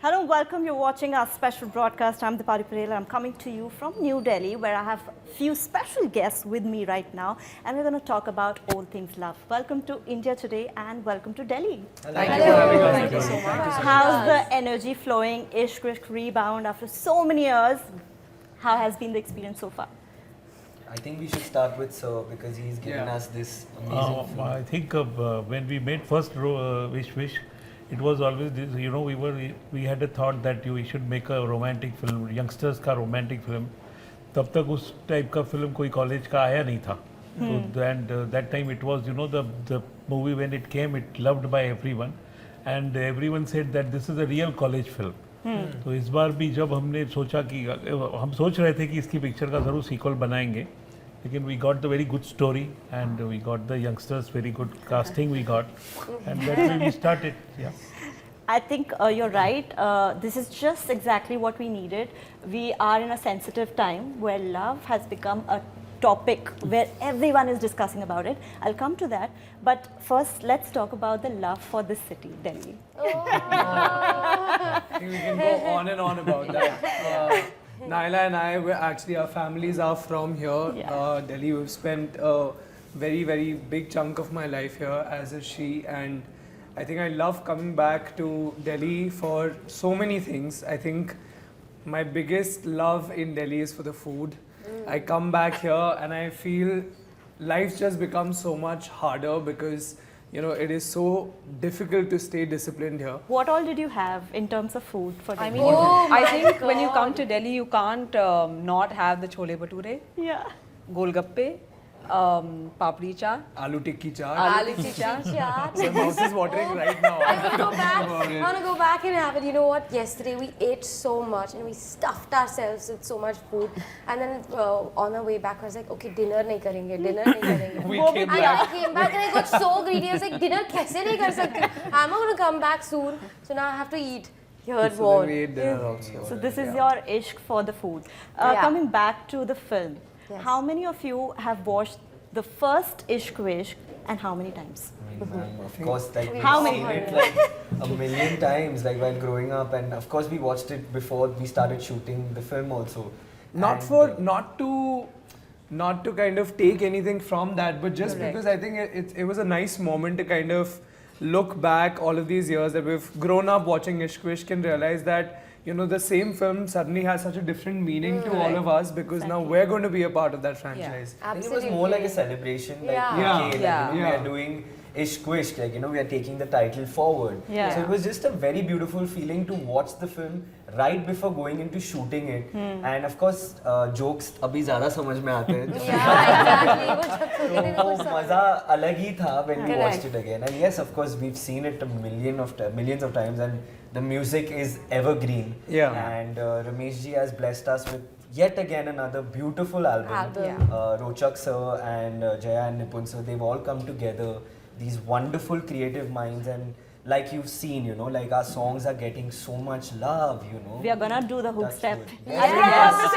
Hello, welcome. You're watching our special broadcast. I'm Deepali Parela. I'm coming to you from New Delhi, where I have a few special guests with me right now, and we're going to talk about all things love. Welcome to India Today, and welcome to Delhi. Thank you for having us. Thank you so much. How's the energy flowing? Ishq Vishq Rebound after so many years. How has been the experience so far? I think we should start with Sir because he's given us this amazing film. I think when we made first Ishq Vishq, it was always this, you know, we had a thought that we should make a romantic film, youngsters का romantic film. तब तक उस type का film कोई college का आया नहीं था. So, and that time it was, you know, the movie when it came, it loved by everyone, and everyone said that this is a real college film. तो इस बार भी जब हमने सोचा कि हम सोच रहे थे कि इसकी पिक्चर का ज़रूर सीक्वल बनाएंगे, लेकिन we got the very good story and we got the youngsters, very good casting we got, and that's when we started. Yeah. I think you're right. This is just exactly what we needed. We are in a sensitive time where love has become a topic where everyone is discussing about it. I'll come to that. But first, let's talk about the love for this city, Delhi. I think we can go on and on about that. Naila and I, our families are from here, Delhi. We've spent a very, very big chunk of my life here, as is she. And I think I love coming back to Delhi for so many things. I think my biggest love in Delhi is for the food. I come back here and I feel life just becomes so much harder because, you know, it is so difficult to stay disciplined here. What all did you have in terms of food for Delhi? I mean, I think when you come to Delhi, you can't not have the chole bhature, yeah. golgappe, papri chaat, Aloo tikki chaat. aloo tikki chaat. My mouth is watering right now. I want to go back and have it. You know what? Yesterday we ate so much and we stuffed ourselves with so much food. And then on our way back, I was like, okay, dinner nahi karenge, dinner nahi karenge. We came And back. I came back and I got so greedy. I was like, dinner kaise nahi kar sakte? I'm not going to come back soon. So now I have to eat here So more. then we ate dinner also. So this is your ishq for the food. Yeah. Coming back to the film, Yes. how many of you have watched the first Ishq Vishq and how many times? Of course, like we've How many? seen it like a million times, like while growing up, and of course we watched it before we started shooting the film also. Not to kind of take anything from that, but just because I think it was a nice moment to kind of look back all of these years that we've grown up watching Ishq Vishq and realize that, you know, the same film suddenly has such a different meaning to all of us because now we're going to be a part of that franchise. I think it was more like a celebration, like, Yeah. okay, like, you know, we are doing Ishq Vishq, like, you know, we are taking the title forward. Yeah. So it was just a very beautiful feeling to watch the film right before going into shooting it. And of course, jokes abhi zyada samajh mein aate hain. Yeah, exactly. तो वो मजा अलग ही था when we watched it again. And yes, of course, we've seen it millions of times, and the music is evergreen. Yeah. And Ramesh ji has blessed us with yet again another beautiful album. Rochak sir and Jaya and Nipun sir, they've all come together. These wonderful creative minds, and like you've seen, you know, like our songs are getting so much love, you know. We are gonna do the hook Touch step. wood. Yes.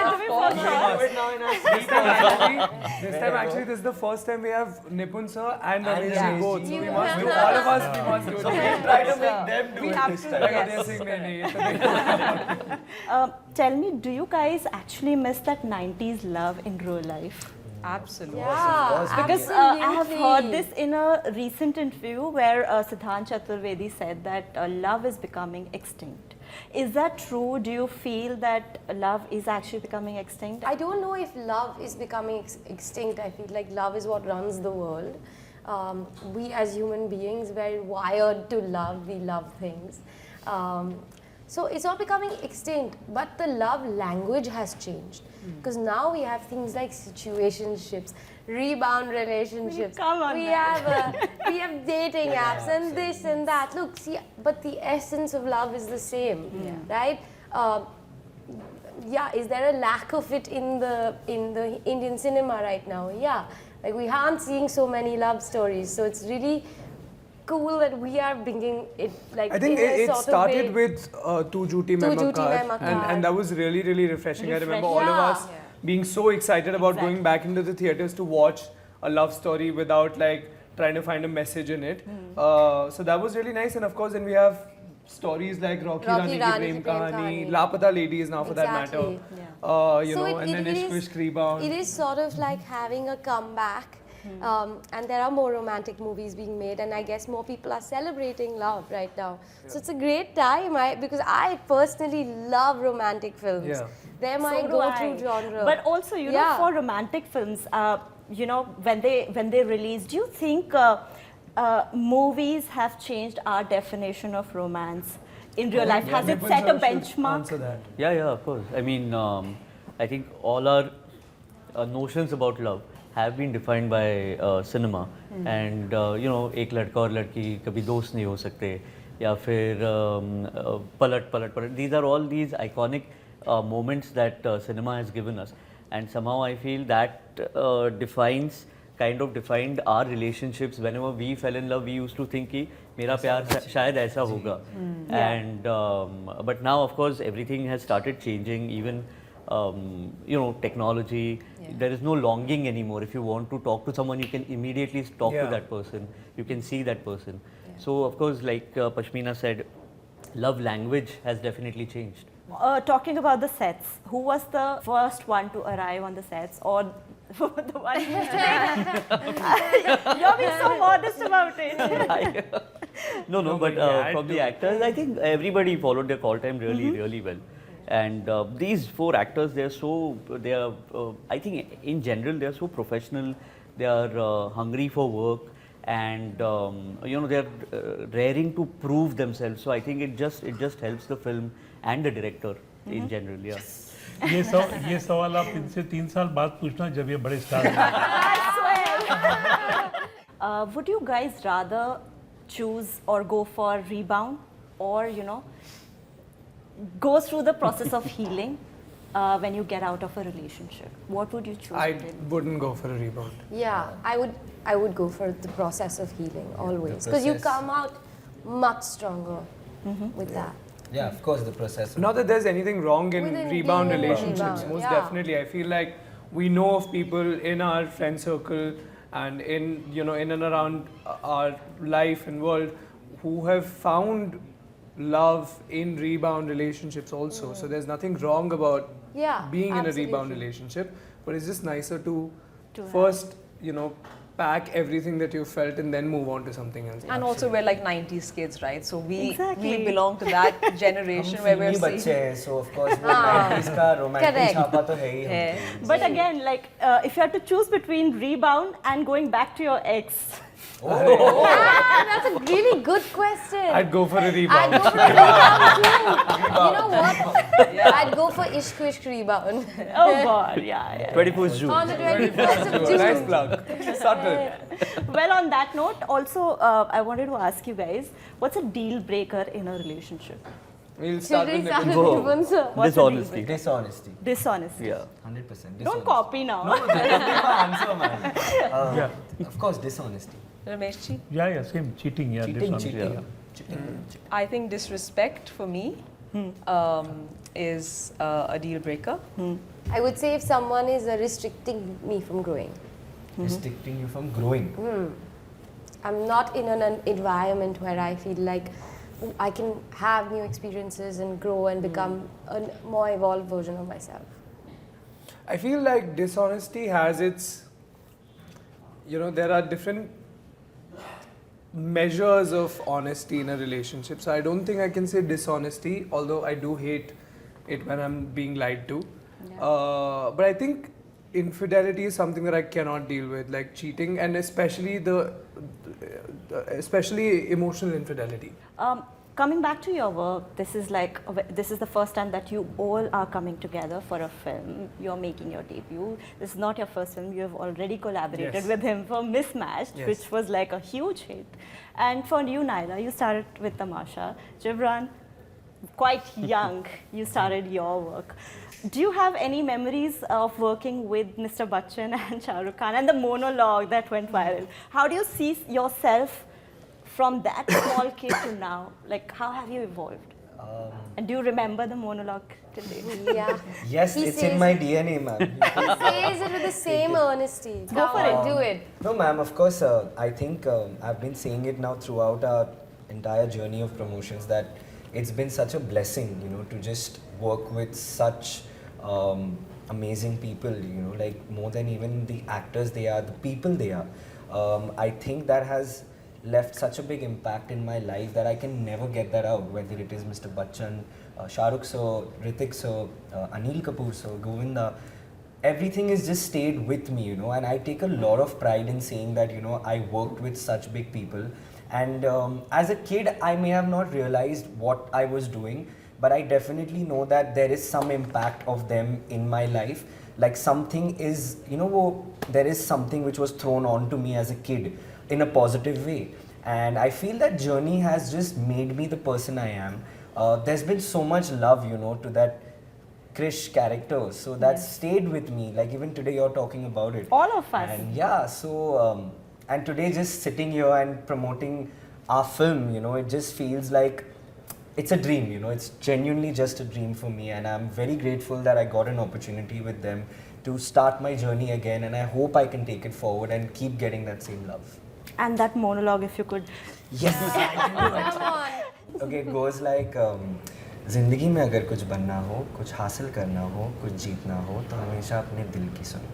This time actually this is the first time we have Nipun sir and Ramesh yeah. ji both. So we You must have do to. all of us. We must do So it. we'll try to make them do We it have this to, time. Like yes. they're saying, "Nahi, nahi." Tell me, do you guys actually miss that 90s love in real life? Absolutely. Yeah, Because I have heard this in a recent interview where Siddhant Chaturvedi said that love is becoming extinct. Is that true? Do you feel that love is actually becoming extinct? I don't know if love is becoming extinct. I feel like love is what runs the world. We as human beings, we're wired to love. We love things. So it's not becoming extinct, but the love language has changed. Because now we have things like situationships, rebound relationships. Come on we now. have dating apps and this and that. Look, see, but the essence of love is the same, right? Yeah, is there a lack of it in the Indian cinema right now? Yeah, like we aren't seeing so many love stories, so it's really cool that we are bringing it like. I think in a it sort of started way. with Tu Jhuti Tu Main Jhuti Main Makar, Makar. and that was really, really refreshing. I remember all of Yeah. us being so excited about going back into the theatres to watch a love story without like trying to find a message in it. So that was really nice, and of course then we have stories like Rocky Rocky Rani Ki Rani Prem Ki Prem Kahani, Kahani. Lapata Ladies now for that matter. Exactly. You So know, and then Ishq is- Vishq Rebound. It is sort of like having a comeback. And there are more romantic movies being made, and I guess more people are celebrating love right now. So it's a great time, because I personally love romantic films. Yeah. They're my So do I. go-to genre. But also, you know, Yeah. for romantic films, you know, when they release, do you think movies have changed our definition of romance in real life? Has it Nipun set a sir should benchmark? Answer that. Yeah, yeah, of course. I mean, I think all our notions about love have been defined by cinema. And you know, एक लड़का और लड़की कभी दोस्त नहीं हो सकते, या फिर पलट पलट पलट. These are all these iconic moments that cinema has given us, and somehow I feel that kind of defined our relationships. Whenever we fell in love, we used to think कि मेरा प्यार शायद ऐसा होगा. And but now, of course, everything has started changing. Even you know, technology. There is no longing anymore. If you want to talk to someone, you can immediately talk to that person. You can see that person. So, of course, like Pashmina said, love language has definitely changed. Talking about the sets, who was the first one to arrive on the sets, or the one you're being so modest about it. No, but from the actors, I think everybody followed their call time really well. And these 4 actors, they are, I think in general, they are so professional. They are hungry for work, and you know, they are raring to prove themselves. So I think it just helps the film and the director in general. Yeah. ये सवाल आप इनसे 3 साल बाद पूछना जब ये बड़े स्टार हैं. I swear. Would you guys rather choose or go for rebound, or you know, go through the process of healing when you get out of a relationship? What would you choose? I wouldn't go for a rebound. Yeah, I would go for the process of healing always, because you process. come out much stronger with that. Yeah, of course, the process. Not that there's anything wrong in Within rebound being in relationships. rebound, Most yeah. definitely, I feel like we know of people in our friend circle and in and around our life and world who have found love in rebound relationships also. So there's nothing wrong about being in a rebound relationship, but it's just nicer to first, pack everything that you felt and then move on to something else. And also we're like 90s kids, right? So we Exactly. belong to that generation where we're फिल्मी बच्चे seeing. हैं, so of course वो 90s का romantic Correct. छापा तो है ही हमको. But again, like if you had to choose between rebound and going back to your ex, That's a really good question. I'd go for a I'd rebound. go for a rebound too. You know what? I'd go for Ishq Vishq Rebound. oh god, yeah. 21st June. On the 21st of June. Nice plug. Subtle. Well, on that note, also I wanted to ask you guys, what's a deal breaker in a relationship? We'll start Should we with start Nipun. with Nipun, sir? What's a deal Dishonesty. breaker? Dishonesty. Dishonesty. Yeah. 100%. Don't copy now. No, that is my answer, man. Of course, dishonesty. Ramesh ji? Yeah, same cheating. Yeah, Cheating, dishonesty. cheating. yeah. Cheating. I think disrespect for me is a deal breaker. I would say if someone is restricting me from growing. Restricting you from growing. I'm not in an environment where I feel like I can have new experiences and grow and become a more evolved version of myself. I feel like dishonesty has its, there are different measures of honesty in a relationship. So I don't think I can say dishonesty, although I do hate it when I'm being lied to. But I think infidelity is something that I cannot deal with, like cheating, and especially especially emotional infidelity. Coming back to your work, this is the first time that you all are coming together for a film. You're making your debut. This is not your first film. You have already collaborated Yes. with him for Mismatched, Yes. which was like a huge hit. And for you, Naila, you started with Tamasha. JIBRAAN, quite young, you started your work. Do you have any memories of working with Mr. Bachchan and Shah Rukh Khan and the monologue that went viral? How do you see yourself from that small kid to now? Like, how have you evolved? And do you remember the monologue till date? Yeah. Yes, He it's says- in my DNA, ma'am. He says it with the same earnesty. Go for it. Do it. No, ma'am, of course, I think I've been saying it now throughout our entire journey of promotions that it's been such a blessing, you know, to just work with such amazing people, you know, like more than even the actors they are, the people they are. I think that has left such a big impact in my life that I can never get that out, whether it is Mr. Bachchan, Shah Rukh sir, Hrithik sir, Anil Kapoor sir, Govinda. Everything has just stayed with me, you know, and I take a lot of pride in saying that, you know, I worked with such big people. And as a kid, I may have not realized what I was doing, but I definitely know that there is some impact of them in my life. Like something is, you know, there is something which was thrown on to me as a kid in a positive way. And I feel that journey has just made me the person I am. There's been so much love, you know, to that Krish character, so that stayed with me. Like even today you're talking about it. All of us. And yeah, so and today just sitting here and promoting our film, you know, it just feels like it's a dream, you know, it's genuinely just a dream for me, and I'm very grateful that I got an opportunity with them to start my journey again, and I hope I can take it forward and keep getting that same love. And that monologue, if you could. Yes, I can do it. Okay, it goes like ज़िंदगी में अगर कुछ बनना हो, कुछ हासिल करना हो, कुछ जीतना हो, तो हमेशा अपने दिल की सुनो,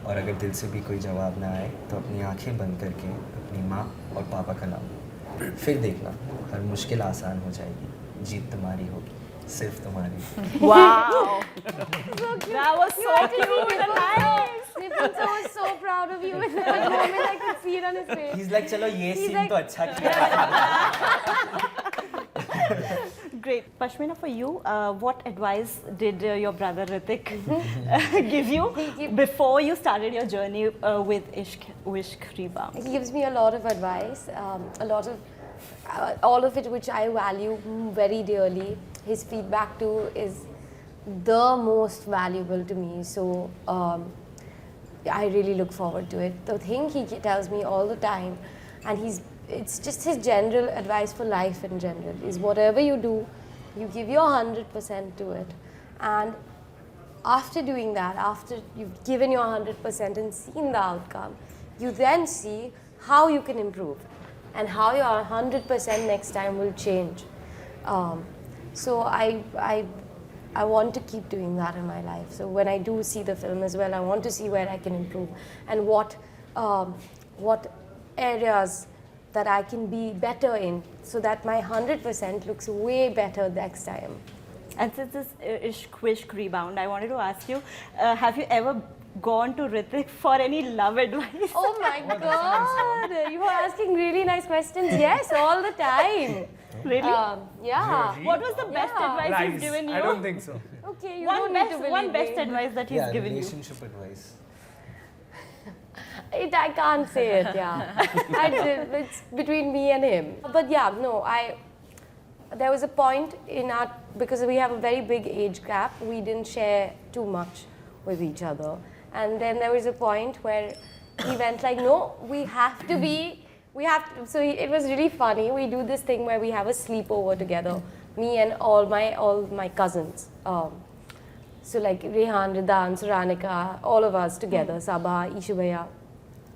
और अगर दिल से भी कोई जवाब ना आए तो अपनी आंखें बंद करके अपनी माँ और पापा का नाम लो, फिर देखना हर मुश्किल आसान हो जाएगी, जीत तुम्हारी होगी, सिर्फ तुम्हारी. Wow! That was so cute and nice. Nipun sir was so proud of you in that moment. I could see it on his face. He's like, चलो ये He's सीन like- तो अच्छा किया. Great. Pashmina, for you, what advice did your brother Hrithik give you before you started your journey with Ishq Vishq Rebound? He gives me a lot of advice, all of it which I value very dearly. His feedback too is the most valuable to me. So I really look forward to it. The thing he tells me all the time, and it's just his general advice for life in general, is whatever you do, you give your 100% to it. And after doing that, after you've given your 100% and seen the outcome, you then see how you can improve and how your 100% next time will change. So I want to keep doing that in my life. So when I do see the film as well, I want to see where I can improve and what areas that I can be better in, so that my 100% looks way better next time. And since this Ishq Vishq Rebound, I wanted to ask you, have you ever gone to Hrithik for any love advice? Oh my God, you are asking really nice questions. Yes, all the time. Really? Yeah. What was the best advice he's Lies. given you? I don't think so. Okay, you One don't need to best, believe one best me. advice that he's Yeah, given you. relationship advice. I can't say it, yeah. It's between me and him. But yeah, no, there was a point in our, because we have a very big age gap, we didn't share too much with each other. And then there was a point where he went like, no, we have to, so it was really funny. We do this thing where we have a sleepover together, me and all my cousins. So like Rehan, Ridan, Suranika, all of us together, Sabah, Ishu Bhaiya,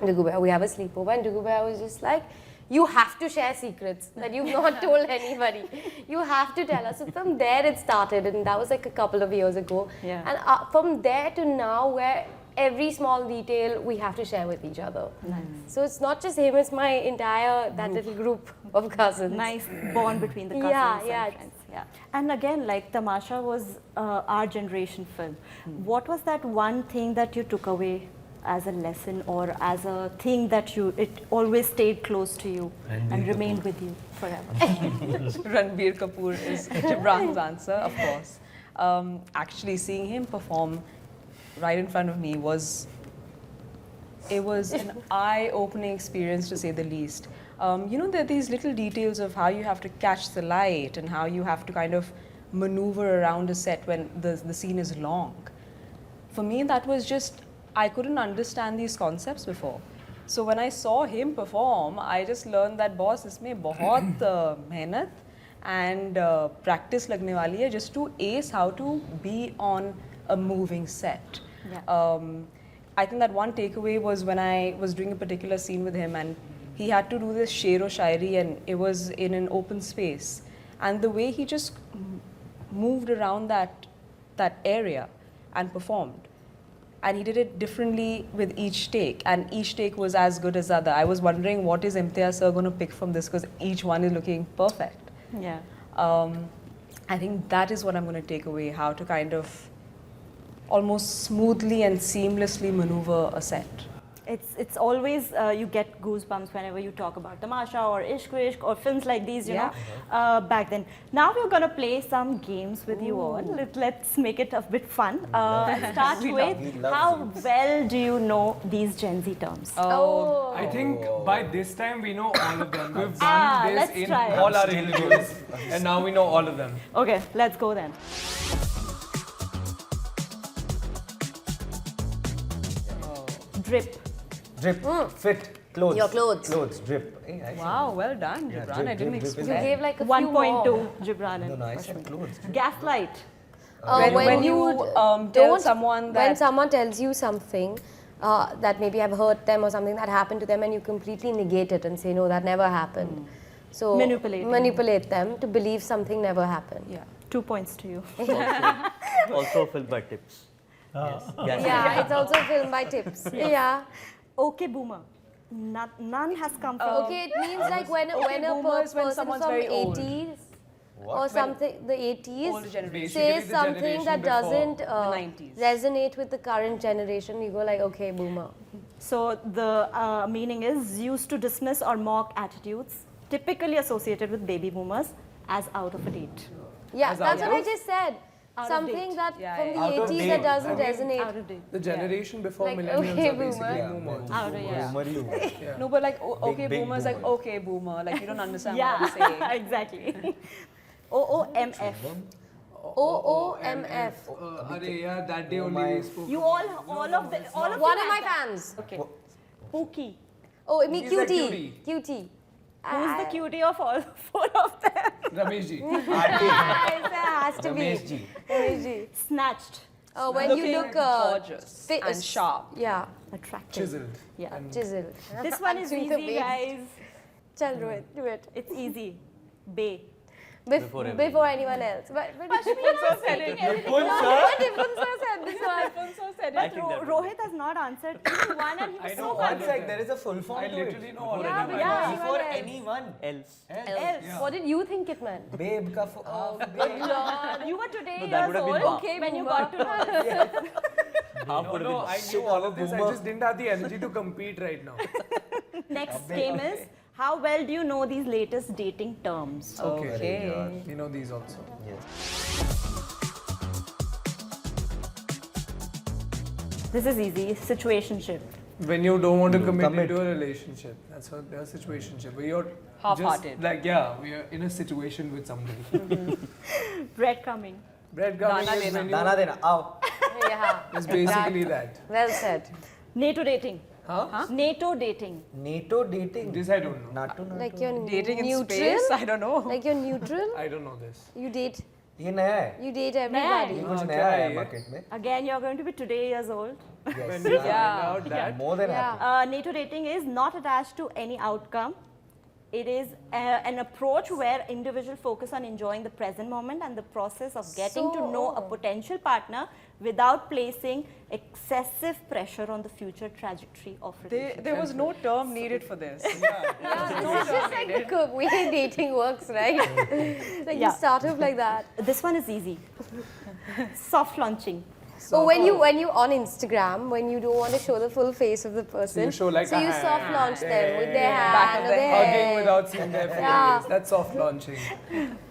Dugu Bhaiya, we have a sleepover, and Dugu Bhaiya was just like, you have to share secrets that you've not told anybody. You have to tell us. So from there it started, and that was like a couple of years ago. Yeah. And from there to now, where every small detail we have to share with each other. Nice. So it's not just him, it's my entire, that little group of cousins. Nice bond between the cousins Yeah, and friends. Yeah. And again, like Tamasha was our generation film. What was that one thing that you took away as a lesson, or as a thing that it always stayed close to you and remained with you forever? Ranbir Kapoor is Jibran's answer, of course. Actually, seeing him perform right in front of me was an eye-opening experience, to say the least. You know, there are these little details of how you have to catch the light and how you have to kind of maneuver around a set when the scene is long. For me, that was just, I couldn't understand these concepts before. So when I saw him perform, I just learned that, boss, इसमें बहुत मेहनत and practice लगने वाली है just to ace how to be on a moving set. Yeah. I think that one takeaway was when I was doing a particular scene with him, and he had to do this sher o shairi, and it was in an open space. and the way he just moved around that area and performed. And he did it differently with each take, and each take was as good as the other. I was wondering, what is Imtiaz sir going to pick from this, because each one is looking perfect. Yeah. I think that is what I'm going to take away, how to kind of almost smoothly and seamlessly maneuver a set. It's always, you get goosebumps whenever you talk about Tamasha or Ishq Vishq or films like these, you know, back then. Now we're going to play some games with you all. Let's make it a bit fun. And start with, how well do you know these Gen Z terms? Oh. I think by this time we know all of them. We've done this let's in try it. all our interviews, and now we know all of them. Okay, let's go then. Drip. Drip, fit, clothes. Your clothes. Clothes, drip. Hey, I said- Wow, well done, Yeah, Jibran. drip, I didn't drip, drip is expect You right. gave like a 1.2, few more. Jibran and No, I said Pashmina. clothes. Gaslight. when you tell don't- someone when that someone tells you something that maybe have hurt them or something that happened to them, and you completely negate it and say no, that never happened. So manipulate them to believe something never happened. yeah. 2 points to you. Also filmed by tips. Yes. Yeah, it's also filmed by tips. Yeah. Okay, boomer. None has come from. Okay, it means like when a boomer is when person someone's from very old. 80s or something, the 80s Older generation. says Basically the something generation that before doesn't the 90s. resonate with the current generation, you go like, okay, boomer. So the meaning is used to dismiss or mock attitudes typically associated with baby boomers as out of a date. Yeah, As that's out what I of- just said. Out of Something date. that Yeah, from yeah. the Out of 80s date. that doesn't I mean, resonate. Out of date. The generation before Like, millennials okay, are basically boomer. boomers. Out of, yeah. Boomer you. No, but like, okay, big boomer is like, boomer. okay, boomer. Like, you don't understand Yeah, what I'm saying. exactly. OOMF. OOMF. Yeah, that day Oh only my- we spoke. You all of One you of my had that. fans. Okay. Pookie. Oh, me He's like cutie. Cutie. Who's the cutie of all 4 of them? Ramesh ji. Has to be. Ramesh ji. Ramesh ji. Snatched. Oh, when Looking you look gorgeous fit- and sharp. Yeah, Attractive. Chiseled. Yeah. chiseled. This one is Think of easy, it. guys. Chal, do it, do it. It's easy. Bay. Before anyone else. But Pashmina said it. Nipun sir said this one. But Rohit has not answered even one, and he was so One confident. sec, there is a full form I to literally it. know all Yeah, of but them. yeah, Before anyone else. anyone. Else. What did you think it meant? Babe ka babe. You were today that years would have been old Ba. Okay, when you boomer. got to know this. No, I knew all of this. I just didn't have the energy to compete right now. Next game is, how well do you know these latest dating terms? Okay. You know these also. This is easy. Situationship. When you don't want to commit commit. into a relationship, that's what a situationship. But you're Half-hearted. just like, yeah, we are in a situation with somebody. Breadcrumbing. Breadcrumbing Dana is dena. when Dana dena. Aao. Yeah, it's basically that. well said. NATO dating. Huh? NATO dating. NATO dating. This I don't know. NATO. Like you're Dating in neutral. space? I don't know. Like you're neutral. I don't know this. You date. ये नया है. You date everybody. ये कुछ हाँ, नया क्या है है ये? market में. Again, you're going to be today years old. When we find out that. More than Yeah. happy. NATO dating is not attached to any outcome. It is an approach where individuals focus on enjoying the present moment and the process of getting to know a potential partner without placing excessive pressure on the future trajectory of relationship. There was no term needed for this. Yeah, it's just like the way dating works, right? Like you Yeah. start off like that. This one is easy. Soft launching. So when you on Instagram, when you don't want to show the full face of the person, you show like so a you hand. soft launch them with their Back hand of or the their Hugging head. without seeing their face. Yeah. That's soft launching.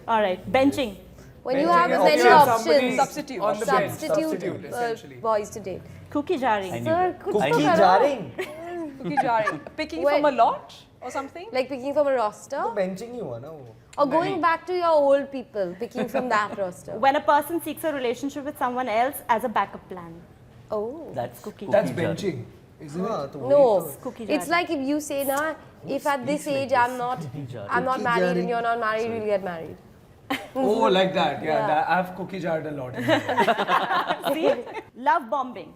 All right, benching. When you Benching have is many somebody options, Substitute. On the bench. substitute essentially. boys to date. Cookie jarring. I knew Sir, that. कुछ I तो knew Cookie करो. jarring. Cookie jarring. Picking When- from a lot or something? Like picking from a roster, तो benching ही हुआ ना वो. or going back to your old people, picking from that roster. When a person seeks a relationship with someone else as a backup plan. Oh. That's Cookie. That's jar. benching, isn't हाँ it? तो वही No, तो. Cookie it's jarring. like if you say na, if at this age I'm not Cookie married and jarring. you're not married, we'll get married. Oh, like that. Yeah, Yeah. That, I've cookie jarred a lot. See? Love bombing.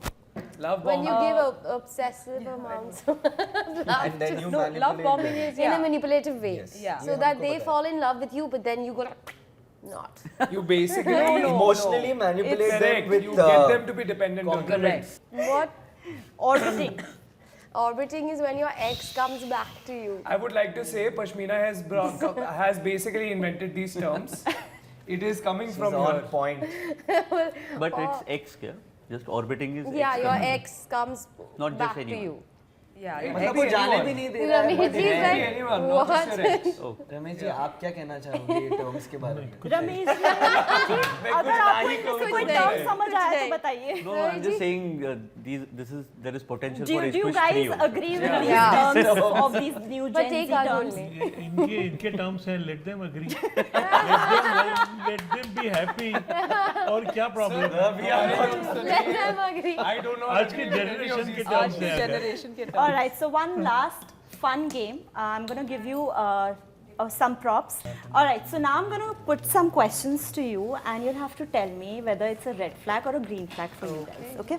Love When bomb. you give obsessive amounts of love And then you No, manipulate love bombing them. is, in a yeah. manipulative way. Yes. Yeah. So that they fall in love with you, but then you go like, Not. You basically Emotionally manipulate them correct. with You get them to be dependent on you. compliments. What Orbiting. orbiting is when your ex comes back to you. I would like to say Pashmina has basically invented these terms. It is coming She's from on her. point. But it's X, kya? Just orbiting is Yeah, X. your ex comes Not back just to anyone. you. Yeah, मतलब वो जाने भी नहीं दे रहा है. Ramesh ji is Maybe like, anyone, not just your ex. Oh. Ramesh ji आप क्या कहना चाहोगे ये टर्म्स के बारे में? रमेश जी, अगर आपको कोई टर्म समझ आया तो बताइए. No, I'm just saying there is potential for Do Ishq you Vishq guys 3 also. agree with these Yeah. terms of these new but Gen take Z our terms? only. इनके टर्म्स हैं, let them agree. let them be happy. और क्या problem है? Let them agree. I don't know. आज की generation के terms हैं. generation के All right, so one last fun game. I'm going to give you some props. All right, so now I'm going to put some questions to you and you'll have to tell me whether it's a red flag or a green flag for you guys, okay?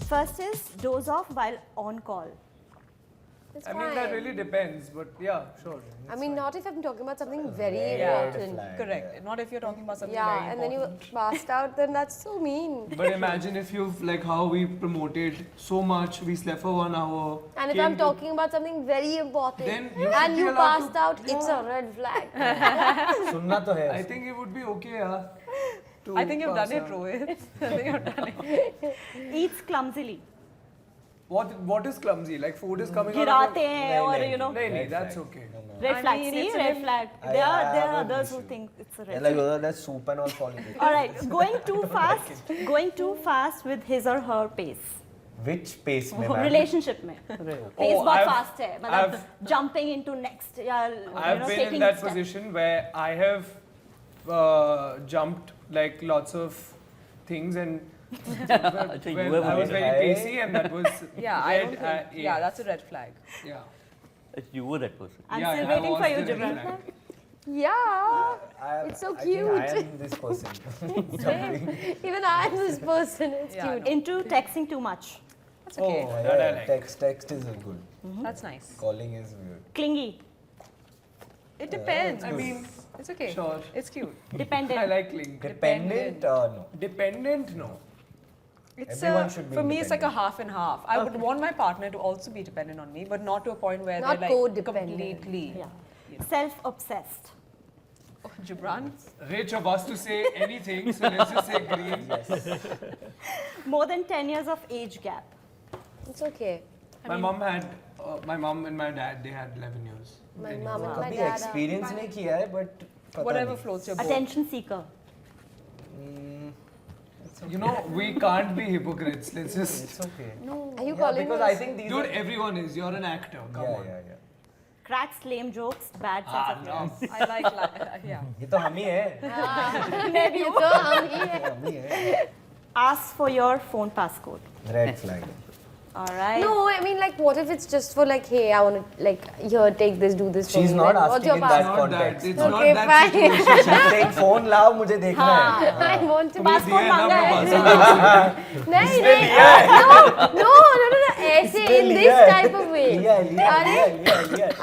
First is doze off while on call. It's I mean, that fine. really depends, but yeah, sure. I mean, not if I'm talking about something very Yeah. important. Correct. Not if you're talking about something Yeah, very and then important. you passed out, then that's so mean. But imagine if you've, like how we promoted so much, we slept for 1 hour. And if came I'm to- talking about something very important Then you should and be you allowed passed to- out, it's a red flag. सुनना तो है. I think it would be okay, yeah. I think you've done it, Rohit. I think you've done it. Eats clumsily. What is clumsy? Like food is coming out गिराते of हैं और you know. your... No, that's okay. Red I flag. mean, See, it's a red lim- flag. I There are have an others who issue. think it's a And red like flag. that's soup and all falling. All right, going too fast with his or her pace. Which pace में ma'am? Relationship में. Pace बहुत I've- fast है. मतलब jumping into next या I've been taking in that steps. position where I have jumped like lots of things and Achha, you when have I was a very Hey. pacey and that was Yeah, I red don't think. at Yeah, eight. that's a red flag. Yeah. You were that person. I'm Yeah, still I waiting was for you, the red Jibran. flag. Yeah, it's so I think cute. I am this person. Even I'm this person. It's Yeah, cute. no. Into texting too much. That's okay. Oh, that I yeah, like. text is good. That's nice. Calling is weird. Clingy. It depends. I mean, it's okay. sure. It's cute. Dependent. I like cling. Dependent? No. Dependent? No. It's Everyone should be for me, it's like a independent. half and half. I would want my partner to also be dependent on me, but not to a point where Not they're like codependent. completely. Yeah. Self-obsessed. Oh, Jibran. Rich of us to say anything, so let's just say green. More than 10 years of age gap. It's okay. My mom and my dad, they had 11 years. My mom and my कभी dad are... experience नहीं किया है, but पता Whatever नहीं. floats your boat. Attention seeker. You know, we can't be hypocrites. Let's just... It's okay. Are you Yeah, calling because us? I think these Dude, are... everyone is. You're an actor. Come Yeah, on. yeah, yeah. Cracks lame jokes, bad sense of humor. I like, yeah. ये तो हम ही हैं. Maybe so, हम ही हैं. हम ही हैं. Ask for your phone passcode. Red flag. All right. No, I mean, like, what if it's just for like, hey, I want to, like, here, take this, do this. for She's me. not Like, what's asking your in that password? Not that. context. It's Okay, not that fine. situation. She's saying phone लाओ मुझे देखना है. I want to. Passport दिया है ना मांगा अपना है. passport. नहीं नहीं no ऐसे in this type of way लिया.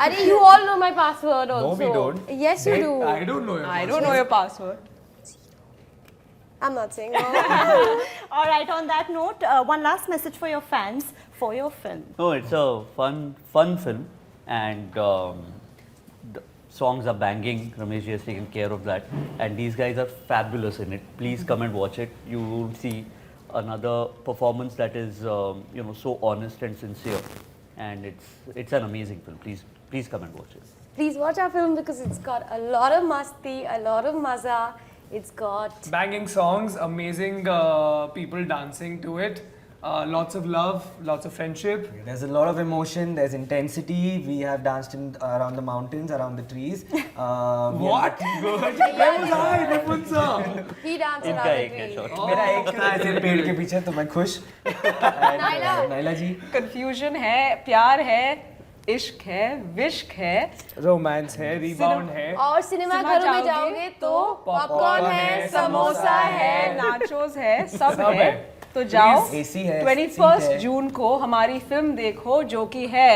अरे you all know my password also we don't. yes you do I don't know. I don't know your password. I'm not saying no. All right, on that note, one last message for your fans for your film. No, it's a fun film, and the songs are banging. Ramesh has taken care of that, and these guys are fabulous in it. Please come and watch it. You will see another performance that is, so honest and sincere, and it's an amazing film. Please come and watch it. Please watch our film because it's got a lot of masti, a lot of maza. It's got Banging songs, amazing people dancing to it. Lots of love, lots of friendship. There's a lot of emotion, there's intensity. We have danced around the mountains, around the trees. What? Good. Where was I? Nipun sir. he danced इनका around the एक है tree. shot. मेरा एक था ऐसे पेड़ के पीछे तो मैं खुश. नाइला जी. Confusion है, प्यार है, इश्क है, विश्क है. Romance है, rebound है. और सिनेमा घरों में जाओगे तो पॉपकॉर्न है, समोसा है, नाचोस है, सब सब है. है. तो जाओ AC है, 21 seat है। जून को हमारी फिल्म देखो जो कि है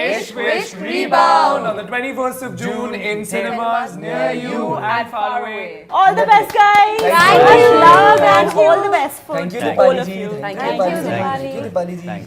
Ishq Vishq Rebound on the 21st of June in cinemas near you and far away. All the best, guys. Thank Much you. love and all the best for Thank you, all Dipali of ji. you. Thank you, you, Dipali ji. Dipali. Thank you, Dipali ji.